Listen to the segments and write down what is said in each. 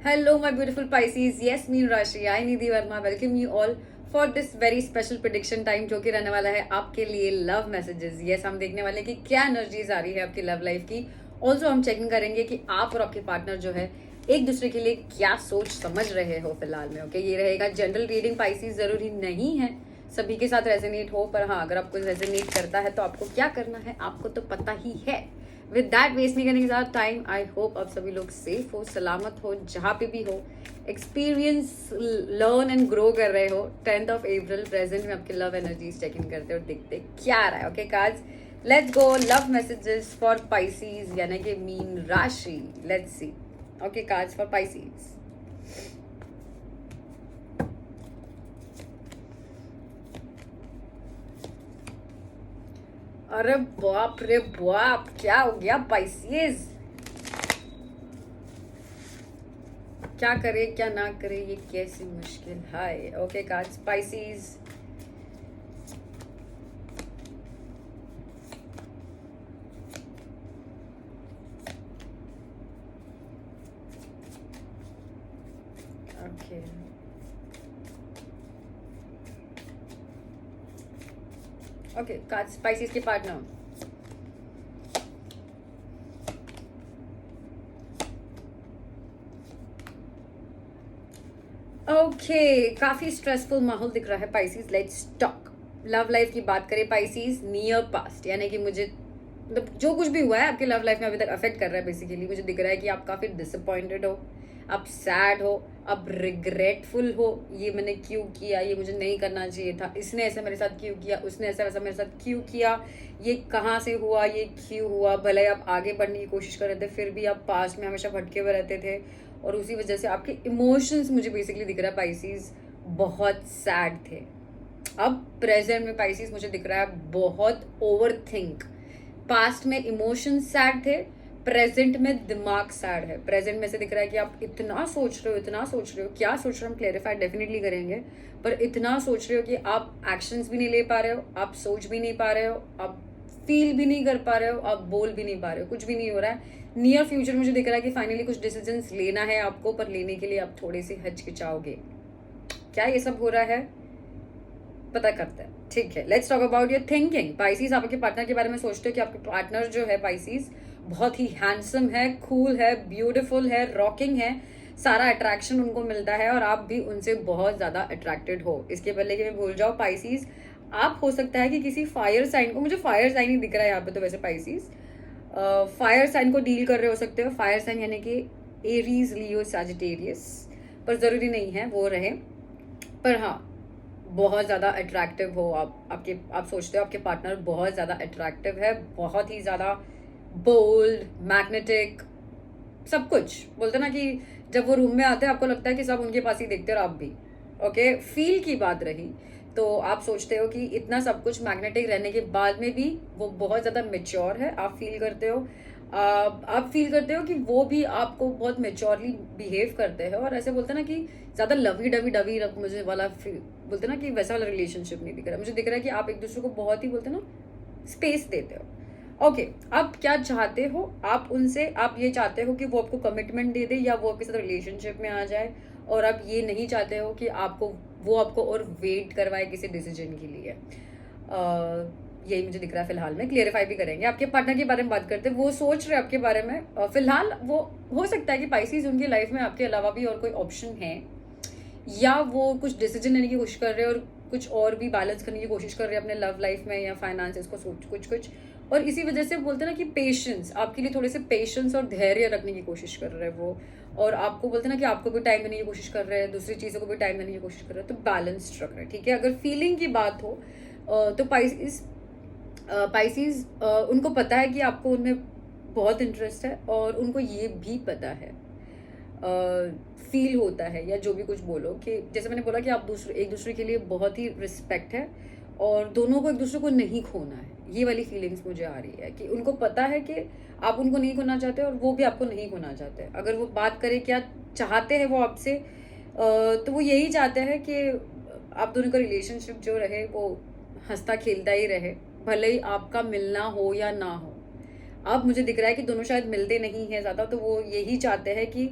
Hello, my beautiful Pisces. Yes, Meen Rashi. I Nidhi Verma welcome you all for this very special prediction time जो कि रहने वाला है आपके लिए लव मैसेजेस. Yes, हम देखने वाले हैं कि क्या एनर्जीज आ रही है आपकी लव लाइफ की. ऑल्सो हम चेकिंग करेंगे कि आप और आपके पार्टनर जो है एक दूसरे के लिए क्या सोच समझ रहे हो फिलहाल में. ओके, ये रहेगा जनरल रीडिंग. पाइसीज जरूरी नहीं है सभी के साथ रेजोनेट हो, पर हाँ, अगर आपको रेजोनेट करता है तो आपको क्या करना है आपको तो पता ही है. विद दैट वेस्ट नहीं करने के साथ टाइम. आई होप आप सभी लोग सेफ हो, सलामत हो, जहाँ पे भी हो, एक्सपीरियंस लर्न एंड ग्रो कर रहे हो. 10th of April प्रेजेंट में आपके लव एनर्जीज चेक इन करते हो, देखते क्या आ रहा है. Okay cards, let's go. Love messages for Pisces यानी कि मीन राशि. Let's see. Okay cards for Pisces. अरे बाप रे बाप, क्या हो गया पाइसीज. क्या करे क्या ना करे, ये कैसी मुश्किल है. Okay cards Pisces. Okay okay cards Pisces के पार्टनर. ओके काफी स्ट्रेसफुल माहौल दिख रहा है Pisces. Let's talk. Love life की बात करें पाइसीज, नियर पास्ट यानी कि मुझे मतलब जो कुछ भी हुआ है आपके लव लाइफ में अभी तक अफेक्ट कर रहा है. बेसिकली मुझे दिख रहा है कि आप काफी डिसअपॉइंटेड हो, आप सैड हो, आप रिग्रेटफुल हो. ये मैंने क्यों किया, ये मुझे नहीं करना चाहिए था, इसने ऐसा मेरे साथ क्यों किया, उसने ऐसा वैसा मेरे साथ क्यों किया, ये कहाँ से हुआ, ये क्यों हुआ. भले आप आगे बढ़ने की कोशिश कर रहे थे फिर भी आप पास्ट में हमेशा भटके हुए रहते थे और उसी वजह से आपके इमोशंस मुझे बेसिकली दिख रहा है पाइसीज बहुत सैड थे. अब प्रेजेंट में पाइसीज मुझे दिख रहा है बहुत ओवर थिंक. पास्ट में इमोशंस सैड थे, प्रेजेंट में दिमाग सैड है. प्रेजेंट में से दिख रहा है कि आप इतना सोच रहे हो, इतना सोच रहे हो. क्या सोच रहे हो हम क्लेरिफाई डेफिनेटली करेंगे, पर इतना सोच रहे हो कि आप एक्शंस भी नहीं ले पा रहे हो, आप सोच भी नहीं पा रहे हो, आप फील भी नहीं कर पा रहे हो, आप बोल भी नहीं पा रहे हो, कुछ भी नहीं हो रहा है. नियर फ्यूचर मुझे दिख रहा है कि फाइनली कुछ डिसीजंस लेना है आपको, पर लेने के लिए आप थोड़े से हिचकिचाओगे. क्या ये सब हो रहा है पता करते हैं. ठीक है, let's talk about your thinking. Pisces आपके पार्टनर के बारे में सोचते हो कि आपके पार्टनर जो है पाइसीज बहुत ही हैंडसम है, कूल है, ब्यूटीफुल है, रॉकिंग है, सारा अट्रैक्शन उनको मिलता है और आप भी उनसे बहुत ज्यादा अट्रैक्टेड हो. इसके पहले कि मैं भूल जाऊँ पाइसीज, आप हो सकता है कि किसी फायर साइन को, मुझे फायर साइन ही दिख रहा है यहाँ पे तो वैसे पाइसीज फायर साइन को डील कर रहे हो सकते हो. फायर साइन यानी कि एरीज, लियो, सैजिटेरियस, पर जरूरी नहीं है वो रहे. पर हाँ, बहुत ज़्यादा अट्रैक्टिव हो आप सोचते हो आपके पार्टनर बहुत ज़्यादा अट्रैक्टिव है, बहुत ही ज़्यादा बोल्ड, मैग्नेटिक, सब कुछ. बोलते ना कि जब वो रूम में आते हैं आपको लगता है कि सब उनके पास ही देखते हो और आप भी. ओके, फील की बात रही तो आप सोचते हो कि इतना सब कुछ मैग्नेटिक रहने के बाद में भी वो बहुत ज़्यादा मेच्योर है. आप फील करते हो आप फील करते हो कि वो भी आपको बहुत मेच्योरली बिहेव करते हैं. और ऐसे बोलते ना कि ज़्यादा लवी डवी डवी मुझे वाला बोलते ना कि वैसा वाला रिलेशनशिप नहीं दिख रहा. मुझे दिख रहा है कि आप एक दूसरे को बहुत ही बोलते ना स्पेस देते हो. ओके, आप क्या चाहते हो, आप उनसे आप ये चाहते हो कि वो आपको कमिटमेंट दे दे या वो आपके साथ रिलेशनशिप में आ जाए, और आप ये नहीं चाहते हो कि वो आपको और वेट करवाए किसी डिसीजन के लिए. यही मुझे दिख रहा है फिलहाल में. क्लियरिफाई भी करेंगे. आपके पार्टनर के बारे में बात करते हैं, वो सोच रहे हैं आपके बारे में. फिलहाल वो हो सकता है कि पाइसीज उनकी लाइफ में आपके अलावा भी और कोई ऑप्शन है, या वो कुछ डिसीजन लेने की कोशिश कर रहे हैं और कुछ और भी बैलेंस करने की कोशिश कर रहे हैं अपने लव लाइफ में या फाइनेंसेस को सोच कुछ. और इसी वजह से बोलते हैं ना कि पेशेंस, आपके लिए थोड़े से पेशेंस और धैर्य रखने की कोशिश कर रहे हैं वो. और आपको बोलते हैं ना कि आपको भी टाइम देने की कोशिश कर रहे हैं, दूसरी चीज़ों को भी टाइम देने की कोशिश कर रहे हैं. तो बैलेंस्ड रख रहे हैं. ठीक है, अगर फीलिंग की बात हो तो पाइसीज उनको पता है कि आपको उनमें बहुत इंटरेस्ट है, और उनको ये भी पता है, फील होता है या जो भी कुछ बोलो, कि जैसे मैंने बोला कि आप एक दूसरे के लिए बहुत ही रिस्पेक्ट है और दोनों को एक दूसरे को नहीं खोना है. ये वाली फीलिंग्स मुझे आ रही है कि उनको पता है कि आप उनको नहीं खोना चाहते और वो भी आपको नहीं खोना चाहते. अगर वो बात करें क्या चाहते हैं वो आपसे, तो वो यही चाहते हैं कि आप दोनों का रिलेशनशिप जो रहे वो हंसता खेलता ही रहे, भले ही आपका मिलना हो या ना हो. अब मुझे दिख रहा है कि दोनों शायद मिलते नहीं हैं ज़्यादा, तो वो यही चाहते हैं कि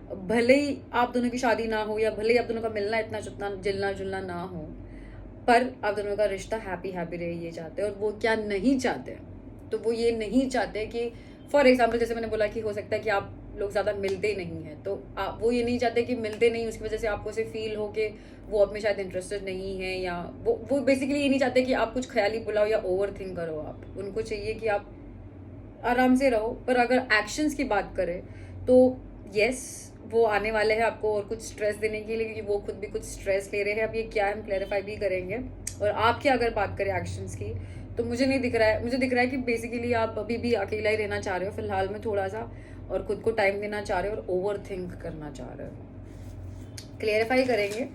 भले ही आप दोनों की शादी ना हो या भले ही आप दोनों का मिलना इतना जुतना जिलना जुलना ना हो, पर आप दोनों का रिश्ता हैप्पी हैप्पी रहे ये चाहते हैं। और वो क्या नहीं चाहते, तो वो ये नहीं चाहते कि फॉर एग्जाम्पल जैसे मैंने बोला कि हो सकता है कि आप लोग ज़्यादा मिलते नहीं हैं, तो आप वो ये नहीं चाहते कि मिलते नहीं उसकी वजह से आपको से फील हो कि वो अब में शायद इंटरेस्टेड नहीं है, या वो बेसिकली ये नहीं चाहते कि आप कुछ ख्याली बुलाओ या ओवर थिंक करो। आप उनको चाहिए कि आप आराम से रहो। पर अगर एक्शंस की बात करें तो यस, वो आने वाले हैं आपको और कुछ स्ट्रेस देने के लिए, क्योंकि वो खुद भी कुछ स्ट्रेस ले रहे हैं। अब ये क्या है हम क्लैरिफाई भी करेंगे। और आपकी अगर बात करें एक्शंस की, तो मुझे नहीं दिख रहा है, मुझे दिख रहा है कि बेसिकली आप अभी भी अकेला ही रहना चाह रहे हो फिलहाल में थोड़ा सा, और खुद को टाइम देना चाह रहे हो और ओवर थिंक करना चाह रहे हो। क्लियरिफाई करेंगे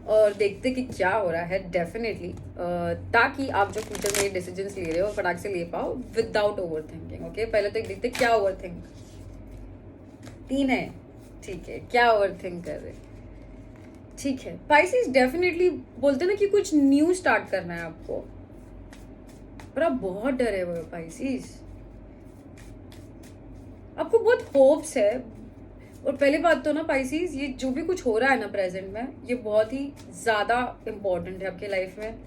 और देखते कि क्या हो रहा है डेफिनेटली, ताकि आप जो फ्यूचर में डिसीजंस ले रहे हो फटाक से ले पाओ विदाउट ओवर थिंकिंग। ओके, पहले तो देखते क्या ओवर थिंक। 3 है, ठीक है, क्या ओवर थिंक कर रहे, ठीक है। पाइसेस डेफिनेटली बोलते ना कि कुछ न्यू स्टार्ट करना है आपको, पर आप बहुत डरे हुए हो पाइसेस, आपको बहुत होप्स है। और पहली बात तो ना पाइसेस, ये जो भी कुछ हो रहा है ना प्रेजेंट में, ये बहुत ही ज़्यादा इम्पोर्टेंट है आपके लाइफ में,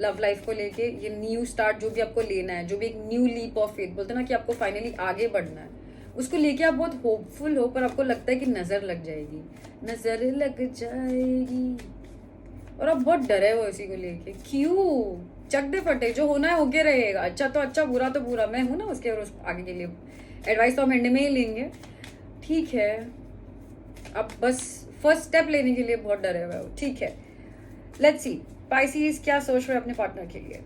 लव लाइफ को लेके। ये न्यू स्टार्ट जो भी आपको लेना है, जो भी एक न्यू लीप ऑफ फेथ बोलते हैं ना कि आपको फाइनली आगे बढ़ना है, उसको लेके आप बहुत होपफुल हो, पर आपको लगता है कि नज़र लग जाएगी, नज़र लग जाएगी, और आप बहुत डरे हो इसी को लेके। क्यों? चक दे फटे, जो होना है होके रहेगा। अच्छा तो अच्छा, बुरा तो बुरा, मैं हूं ना उसके, और उस आगे के लिए एडवाइस तो हम एंड में ही लेंगे, ठीक है। अब बस फर्स्ट स्टेप लेने के लिए बहुत डरे हुए हो, ठीक है। लेट्स सी पाइसेस क्या सोच रहे हो अपने पार्टनर के लिए।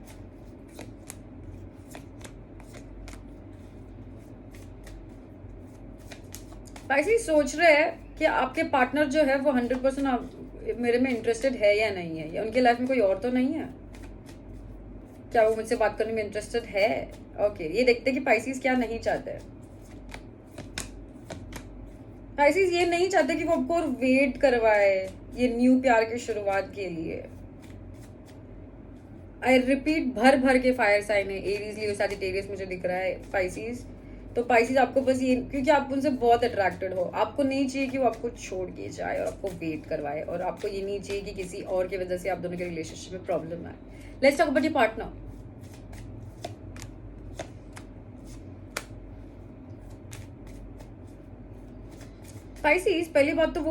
पाइसेस सोच रहे हैं कि आपके पार्टनर जो है वो 100% मेरे में इंटरेस्टेड है या नहीं है, या उनके लाइफ में कोई और तो नहीं है, क्या वो मुझसे बात करने में इंटरेस्टेड है। ओके, ये देखते हैं कि पाइसेस क्या नहीं चाहते हैं। पाइसेस ये नहीं चाहते कि वो आपको और वेट करवाए ये न्यू प्यार की शुरुआत के लिए। आई रिपीट, भर भर के फायर साइन है, एरीज, लियो, सजिटेरियस मुझे दिख रहा है पाइसेस। तो पाइसेस आपको बस ये, क्योंकि आप उनसे बहुत अट्रैक्टेड हो, आपको नहीं चाहिए कि वो आपको छोड़ के जाए और आपको वेट करवाए, और आपको ये नहीं चाहिए कि किसी और की वजह से आप दोनों के रिलेशनशिप में प्रॉब्लम आए। Let's talk about your partner. Pisces पहली बात तो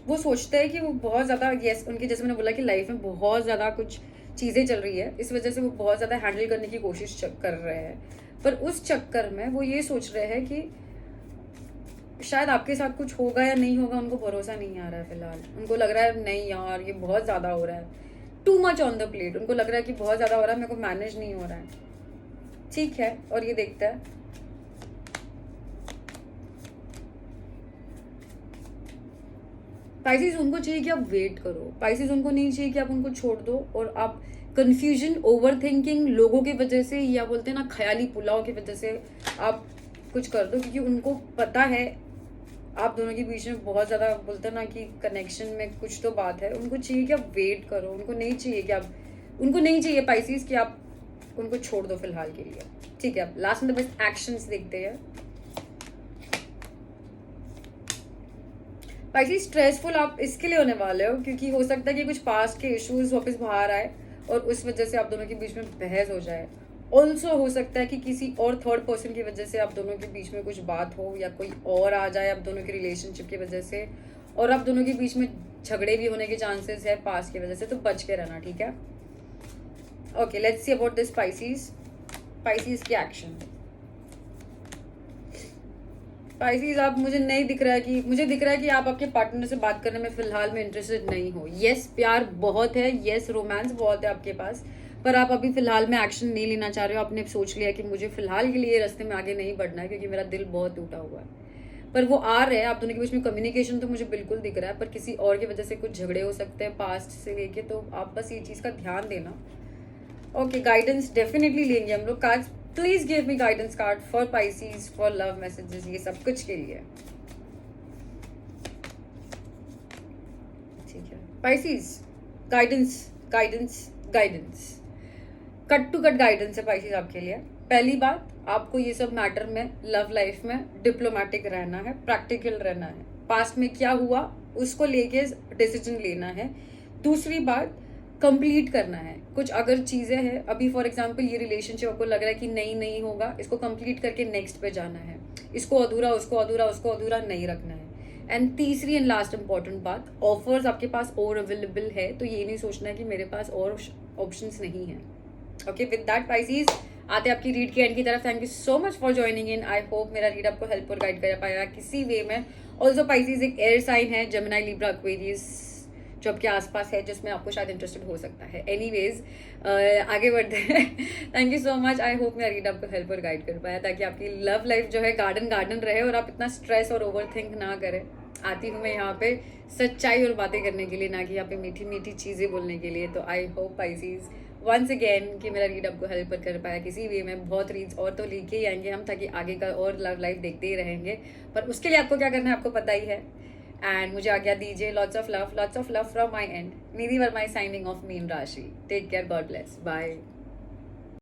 वो सोचते हैं कि वो बहुत ज़्यादा, यस उनकी जैसे मैंने बोला कि लाइफ में बहुत ज़्यादा कुछ चीज़ें चल रही है, इस वजह से वो बहुत ज़्यादा हैंडल करने की कोशिश कर रहे हैं। पर उस चक्कर में वो ये सोच रहे हैं कि शायद आपके साथ कुछ होगा या नहीं होगा, उनको भरोसा नहीं आ रहा है फिलहाल। उनको लग रहा है नहीं यार ये बहुत ज़्यादा हो रहा है, too much on the plate. उनको लग रहा है कि बहुत ज़्यादा हो रहा है, मेरे को मैनेज नहीं हो रहा है, ठीक है। और ये देखता है पाइसेस, उनको चाहिए कि आप वेट करो। पाइसेस उनको नहीं चाहिए कि आप उनको छोड़ दो और आप कंफ्यूजन, ओवर थिंकिंग, लोगों की वजह से, या बोलते हैं ना ख्याली पुलाव की वजह से आप कुछ कर दो, क्योंकि उनको पता है आप दोनों के बीच में बहुत ज़्यादा बोलते हैं ना कि कनेक्शन में कुछ तो बात है। उनको चाहिए कि आप वेट करो, उनको नहीं चाहिए कि आप, उनको नहीं चाहिए पाइसेस कि आप उनको छोड़ दो फिलहाल के लिए, ठीक है। लास्ट में तो बस एक्शंस देखते हैं। पाइसेस स्ट्रेसफुल आप इसके लिए होने वाले हो क्योंकि हो सकता है कि कुछ पास्ट के इश्यूज वापस बाहर आए और उस वजह से आप दोनों के बीच में बहस हो जाए। ऑल्सो हो सकता है कि किसी और थर्ड पर्सन की वजह से आप दोनों के बीच में कुछ बात हो, या कोई और आ जाए आप दोनों के रिलेशनशिप की वजह से, और आप दोनों के बीच में झगड़े भी होने के चांसेस है पास्ट की वजह से, तो बच के रहना, ठीक है। Okay, let's see about this Pisces. Pisces की एक्शन। पाइसेस आप, मुझे नहीं दिख रहा है कि, मुझे दिख रहा है कि आप आपके पार्टनर से बात करने में फिलहाल में इंटरेस्टेड नहीं हो। यस प्यार बहुत है, यस रोमांस बहुत है आपके पास, पर आप अभी फिलहाल में एक्शन नहीं लेना चाह रहे हो। आपने सोच लिया कि मुझे फिलहाल के लिए रास्ते में आगे नहीं बढ़ना है क्योंकि मेरा दिल बहुत टूटा हुआ है। पर वो आ रहे हैं, आप दोनों के बीच में कम्युनिकेशन तो मुझे बिल्कुल दिख रहा है, पर किसी और की वजह से कुछ झगड़े हो सकते हैं पास्ट से लेके, तो आप बस ये चीज़ का ध्यान देना। ओके, गाइडेंस डेफिनेटली लेंगे हम लोग। Cards, please give me guidance card for Pisces, for love messages, ये सब कुछ के लिए, ठीक है। Pisces guidance, guidance, guidance, cut to cut guidance है पाइसेस आपके लिए। पहली बात, आपको ये सब मैटर में, लव लाइफ में डिप्लोमेटिक रहना है, प्रैक्टिकल रहना है, पास्ट में क्या हुआ उसको लेके डिसीजन लेना है। दूसरी बात, कंप्लीट करना है। कुछ अगर चीज़ें हैं, अभी फॉर एग्जांपल ये रिलेशनशिप आपको लग रहा है कि नहीं होगा, इसको कंप्लीट करके नेक्स्ट पे जाना है। इसको अधूरा, उसको अधूरा, उसको अधूरा नहीं रखना है। एंड तीसरी एंड लास्ट इंपॉर्टेंट बात, ऑफर्स आपके पास और अवेलेबल है तो ये नहीं सोचना है कि मेरे पास और ऑप्शंस नहीं है। ओके, विद दैट पाइसीज आते आपकी रीड के एंड की तरफ। Thank you so much for joining in. I hope मेरा रीड आपको हेल्प और गाइड कर पाया किसी वे में। ऑल्सो पाइसीज एक एयर साइन है, जेमिनी, लिब्रा, एक्वेरियस जो आपके आसपास है, जिसमें आपको शायद इंटरेस्टेड हो सकता है। एनीवेज आगे बढ़ते हैं। Thank you so much. I hope मेरा रीड आपको हेल्प और गाइड कर पाया, ताकि आपकी लव लाइफ जो है गार्डन रहे और आप इतना स्ट्रेस और ओवर थिंक ना करें। आती हूँ मैं यहाँ पे सच्चाई और बातें करने के लिए, ना कि यहाँ पे मीठी मीठी चीज़ें बोलने के लिए। तो I hope Pisces once again कि मेरा रीड आपको हेल्प कर पाया किसी वे में। बहुत रीड्स और तो लेके ही आएंगे हम, ताकि आगे का और लव लाइफ देखते ही रहेंगे। पर उसके लिए आपको क्या करना है आपको पता ही है। एंड मुझे आज्ञा दीजिए। Lots of love from my end. Nidhi Verma signing off मीन राशि। Take care, God bless, bye.